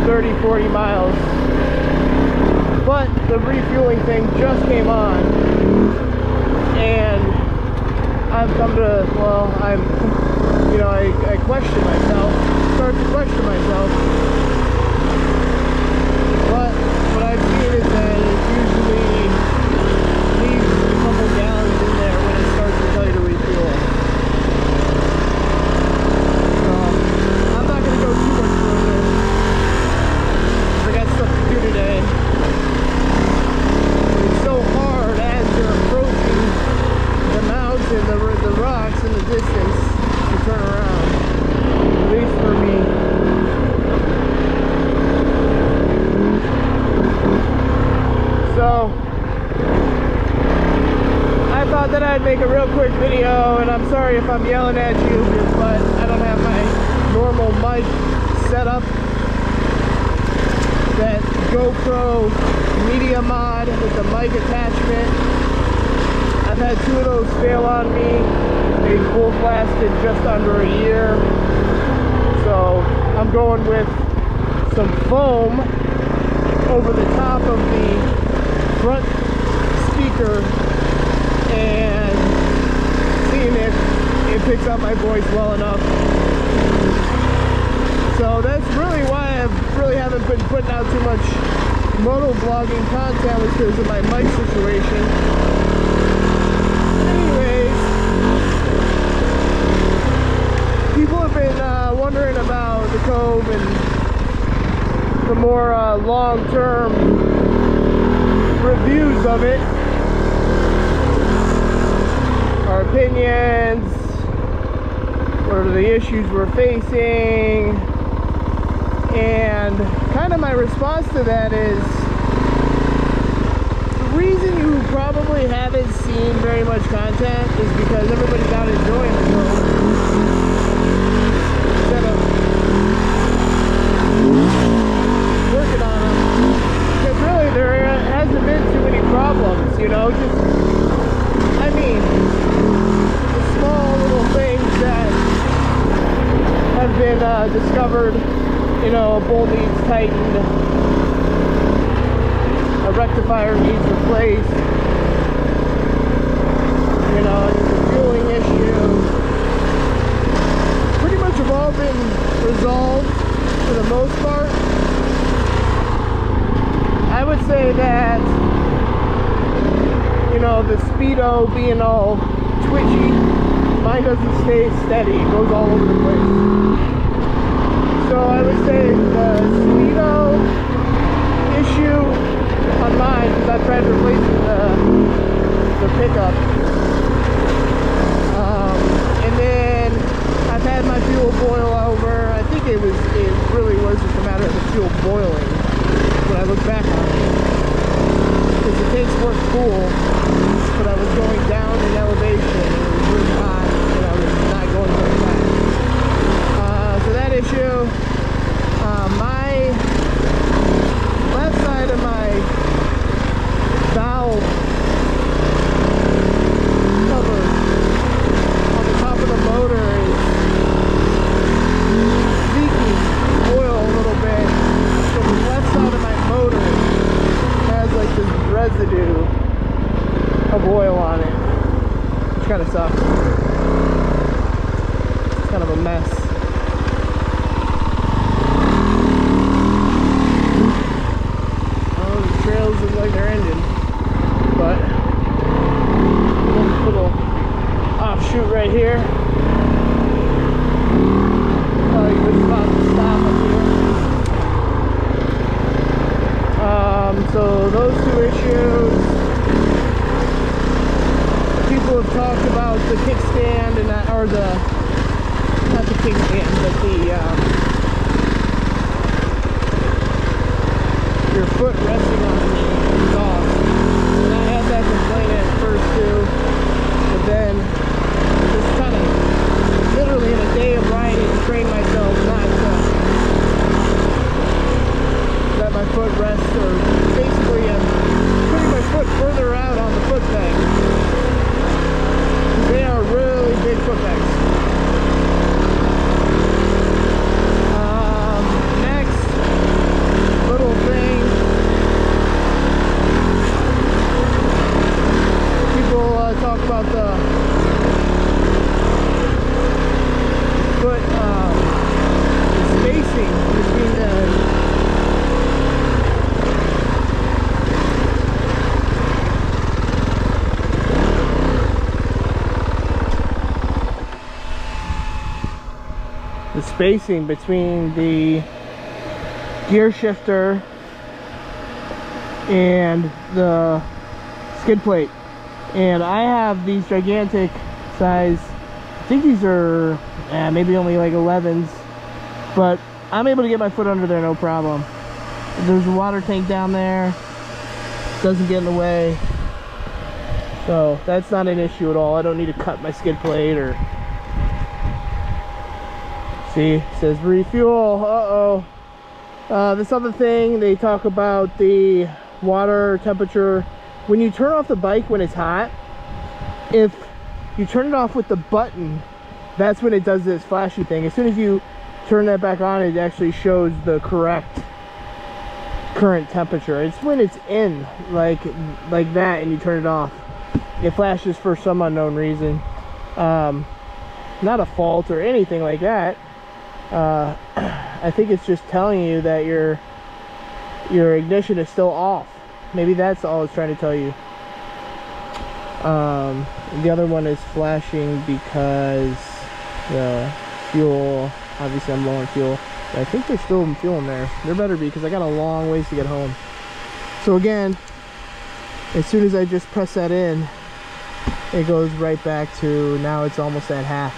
30, 40 miles. But the refueling thing just came on, and I've come to, well, I question myself, start to question myself. But what I've seen is that it usually leaves a couple gallons in there when it starts to tell you to refuel. So I'm not going to go too much further. I got stuff to do today. It's so hard as you're approaching the mountain, the rocks in the distance to turn around. At least for me. So I thought that I'd make a real quick video, and I'm sorry if I'm yelling at you, but I don't have my normal mic set up. That GoPro Media Mod with the mic attachment. I've had 2 of those fail on me. They both lasted just under a year. So I'm going with some foam over the top of the front speaker and seeing if it picks up my voice well enough. So that's really why I really haven't been putting out too much moto vlogging content, was because of my mic situation. Anyways, people have been wondering about the Kove and the more long-term reviews of it, our opinions, what are the issues we're facing, and kind of my response to that is, the reason you probably haven't seen very much content is because everybody's out enjoying the Kove instead of working on them. Because really there hasn't been too many problems, you know, just, I mean, the small little things that have been discovered. You know, a bolt needs tightened, a rectifier needs replaced, you know, it's a fueling issue. Pretty much have all been resolved for the most part. I would say that, you know, the speedo being all twitchy, mine doesn't stay steady, it goes all over the place. So I would say the speedo issue on mine, because I've tried replacing the pickup. And then I've had my fuel boil over. I think it really was just a matter of the fuel boiling when I look back on it. Because the tanks weren't full, but I was going down in elevation and it was really hot and I was not going very fast. So that issue. My left side of my valve cover on the top of the motor is leaking oil a little bit. So the left side of my motor has like this residue of oil on it, which kind of sucks. It's kind of a mess. Look like they're ending, but little offshoot right here. Probably a good spot to stop up here. So those 2 issues. People have talked about the kickstand and that, or not the kickstand, but the your foot resting on the exhaust. And I had that complaint at first too, but then just kind of literally in a day of riding trained myself not to let my foot rest, or basically I'm putting my foot further out on the foot peg. They are really big foot pegs. Next, spacing between the gear shifter and the skid plate. And I have these gigantic size, I think these are maybe only like 11s, but I'm able to get my foot under there no problem. There's a water tank down there, doesn't get in the way, so that's not an issue at all. I don't need to cut my skid plate or see, it says refuel. This other thing, they talk about the water temperature. When you turn off the bike when it's hot, if you turn it off with the button, that's when it does this flashy thing. As soon as you turn that back on, it actually shows the correct current temperature. It's when it's in like that and you turn it off, it flashes for some unknown reason. Not a fault or anything like that. I think it's just telling you that your ignition is still off. Maybe that's all it's trying to tell you. The other one is flashing because the fuel, obviously I'm low on fuel, but I think there's still fuel in there. There better be, because I got a long ways to get home. So again, as soon as I just press that in, it goes right back to, now it's almost at half.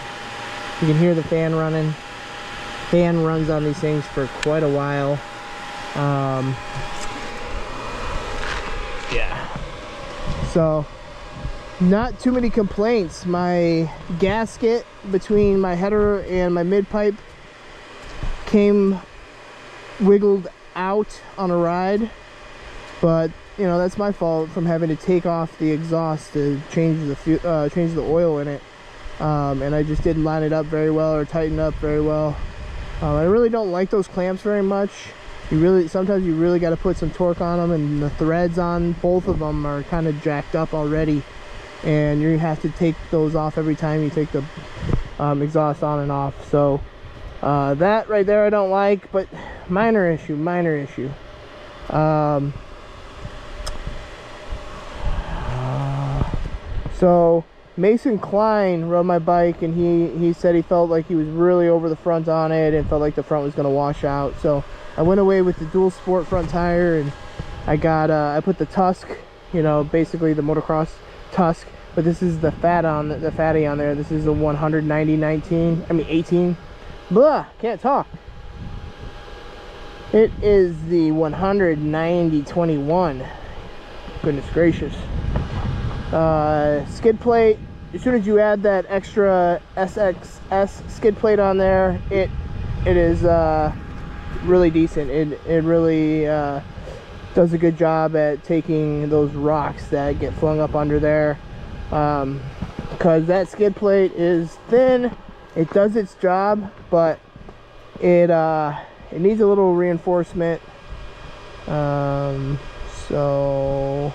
You can hear the fan running. Fan runs on these things for quite a while. Yeah, so not too many complaints. My gasket between my header and my mid pipe came wiggled out on a ride, but you know, that's my fault from having to take off the exhaust to change the oil in it, and I just didn't line it up very well or tighten up very well. I really don't like those clamps very much. Sometimes you really got to put some torque on them, and the threads on both of them are kind of jacked up already, and you have to take those off every time you take the exhaust on and off. So that right there I don't like, but minor issue. So Mason Klein rode my bike, and he said he felt like he was really over the front on it and felt like the front was going to wash out. So I went away with the dual sport front tire, and I got I put the Tusk, you know, basically the motocross Tusk, but this is the fatty on there. This is a 18. Blah, can't talk. It is the 190/21. Goodness gracious. Skid plate, as soon as you add that extra SXS skid plate on there, it is really decent. It really does a good job at taking those rocks that get flung up under there, because that skid plate is thin. It does its job, but it needs a little reinforcement. So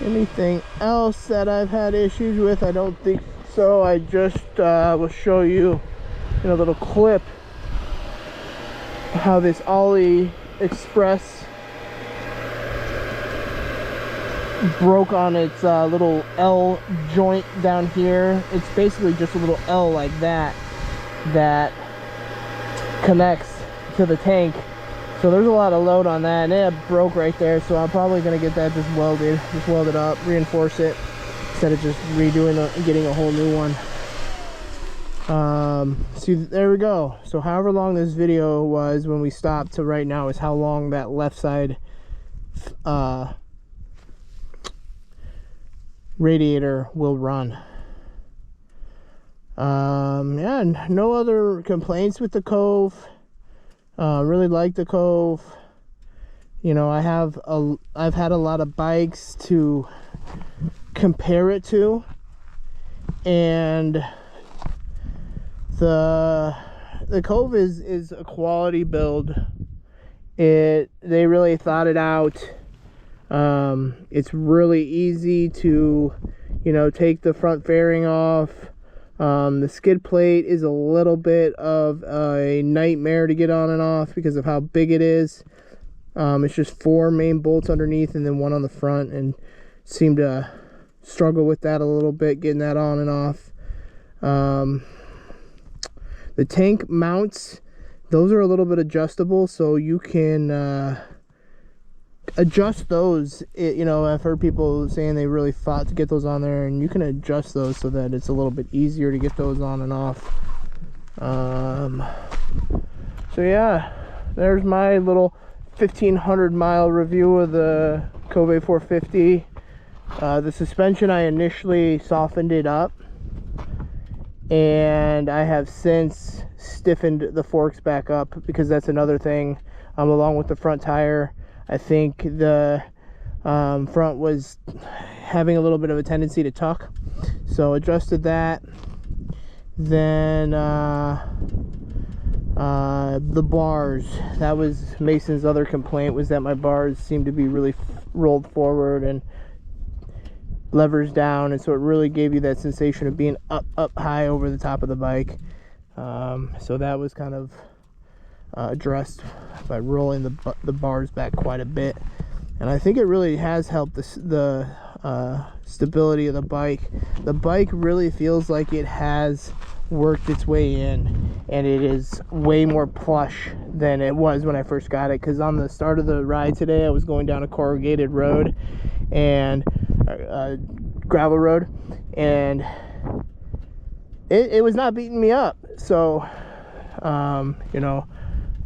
anything else that I've had issues with? I don't think so. I just will show you in a little clip how this Ollie Express broke on its little L joint down here. It's basically just a little L like that connects to the tank. So there's a lot of load on that, and it broke right there. So I'm probably going to get that just weld it up, reinforce it, instead of just getting a whole new one. See, there we go. So however long this video was when we stopped to right now is how long that left side radiator will run. Yeah, no other complaints with the Kove. Really like the Kove. You know, I've had a lot of bikes to compare it to, and the Kove is a quality build. They really thought it out. It's really easy to, you know, take the front fairing off. The skid plate is a little bit of a nightmare to get on and off because of how big it is. It's just 4 main bolts underneath and then 1 on the front, and seem to struggle with that a little bit, getting that on and off. The tank mounts, those are a little bit adjustable, so you can adjust those. You know, I've heard people saying they really fought to get those on there, and you can adjust those so that it's a little bit easier to get those on and off. So yeah, there's my little 1,500 mile review of the Kove 450. The suspension, I initially softened it up, and I have since stiffened the forks back up, because that's another thing. Along with the front tire, I think the front was having a little bit of a tendency to tuck, so adjusted that. Then the bars, that was Mason's other complaint, was that my bars seemed to be really rolled forward and levers down, and so it really gave you that sensation of being up high over the top of the bike. So that was kind of addressed by rolling the bars back quite a bit, and I think it really has helped the stability of the bike. The bike really feels like it has worked its way in, and it is way more plush than it was when I first got it, because on the start of the ride today, I was going down a corrugated road and gravel road, and it was not beating me up. So you know,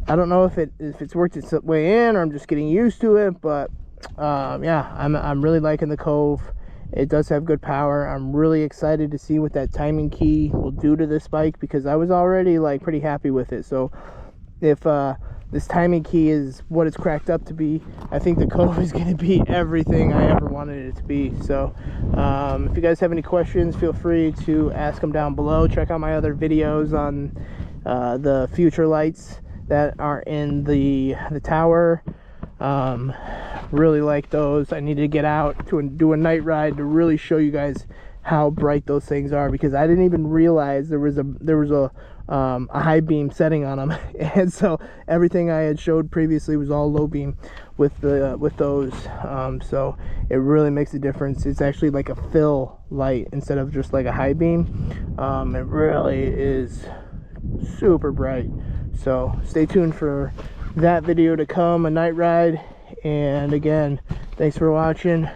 I don't know if it's worked its way in, or I'm just getting used to it, but yeah, I'm really liking the Kove. It does have good power. I'm really excited to see what that timing key will do to this bike, because I was already like pretty happy with it. So if this timing key is what it's cracked up to be, I think the Kove is going to be everything I ever wanted it to be. So if you guys have any questions, feel free to ask them down below. Check out my other videos on the future lights that are in the tower. Really like those. I need to get out to do a night ride to really show you guys how bright those things are, because I didn't even realize there was a high beam setting on them, and so everything I had showed previously was all low beam with those. So it really makes a difference. It's actually like a fill light instead of just like a high beam. It really is super bright. So stay tuned for that video to come, a night ride. And again, thanks for watching.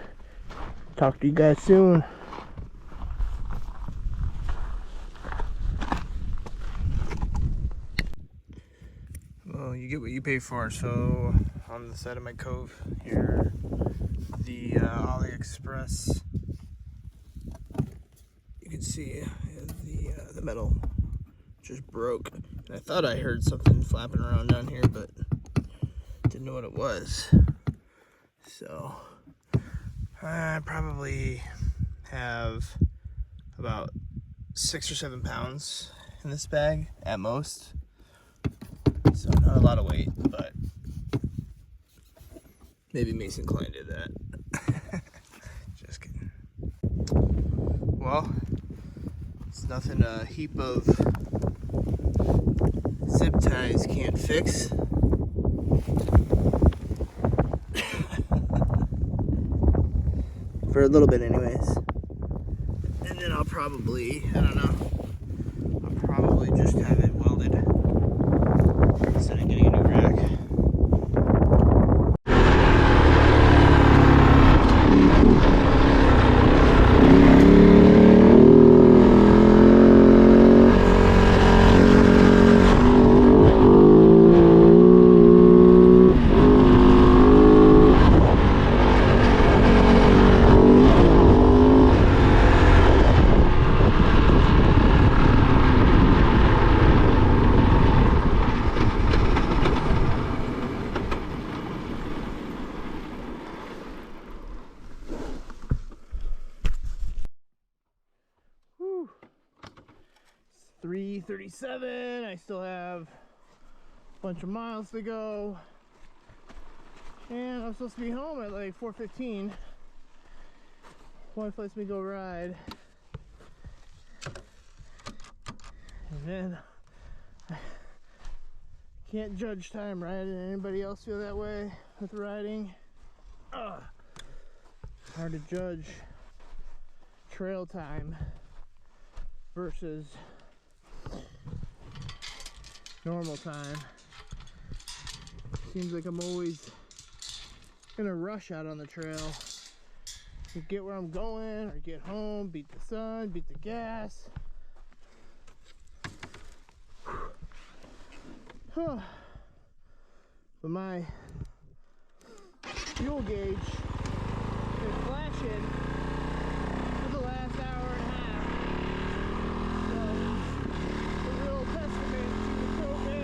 Talk to you guys soon. Well, you get what you pay for. So on the side of my Kove here, the AliExpress, you can see the metal just broke. And I thought I heard something flapping around down here, but didn't know what it was. So I probably have about 6 or 7 pounds in this bag at most. So not a lot of weight, but maybe Mason Klein did that. Just kidding. Well, it's nothing a heap of zip ties can't fix. For a little bit anyways. And then I'll probably, I don't know, I'll probably just have it welded instead of getting a new rack. Whew. 3:37. I still have a bunch of miles to go, and I'm supposed to be home at like 4:15. Wife lets me go ride, and then I can't judge time, right? Did anybody else feel that way with riding? Hard to judge trail time versus normal time. Seems like I'm always in a rush out on the trail to get where I'm going or get home, beat the sun, beat the gas. But my fuel gauge is flashing for the last hour and a half. So, a real testament to the Kove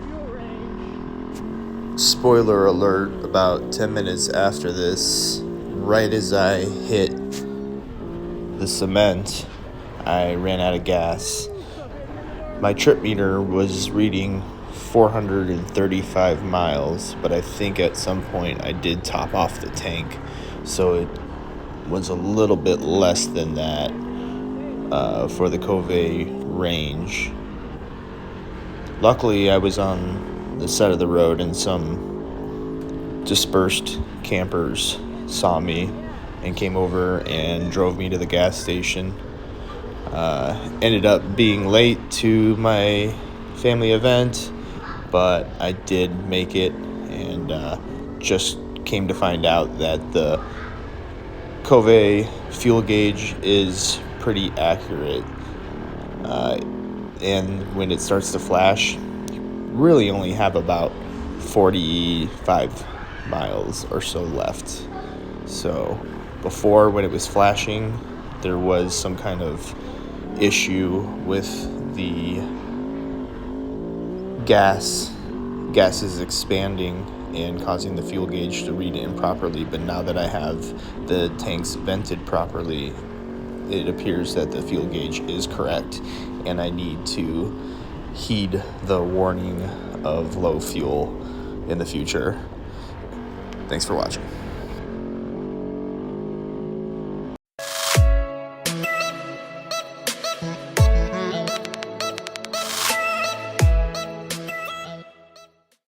fuel range. Spoiler alert, about 10 minutes after this, right as I hit the cement, I ran out of gas. My trip meter was reading 435 miles, but I think at some point I did top off the tank, so it was a little bit less than that for the Kove range. Luckily, I was on the side of the road and some dispersed campers saw me and came over and drove me to the gas station. Ended up being late to my family event, but I did make it, and just came to find out that the Kove fuel gauge is pretty accurate. And when it starts to flash, you really only have about 45 miles or so left. So before, when it was flashing, there was some kind of issue with the gas is expanding and causing the fuel gauge to read improperly. But now that I have the tanks vented properly, it appears that the fuel gauge is correct, and I need to heed the warning of low fuel in the future. Thanks for watching.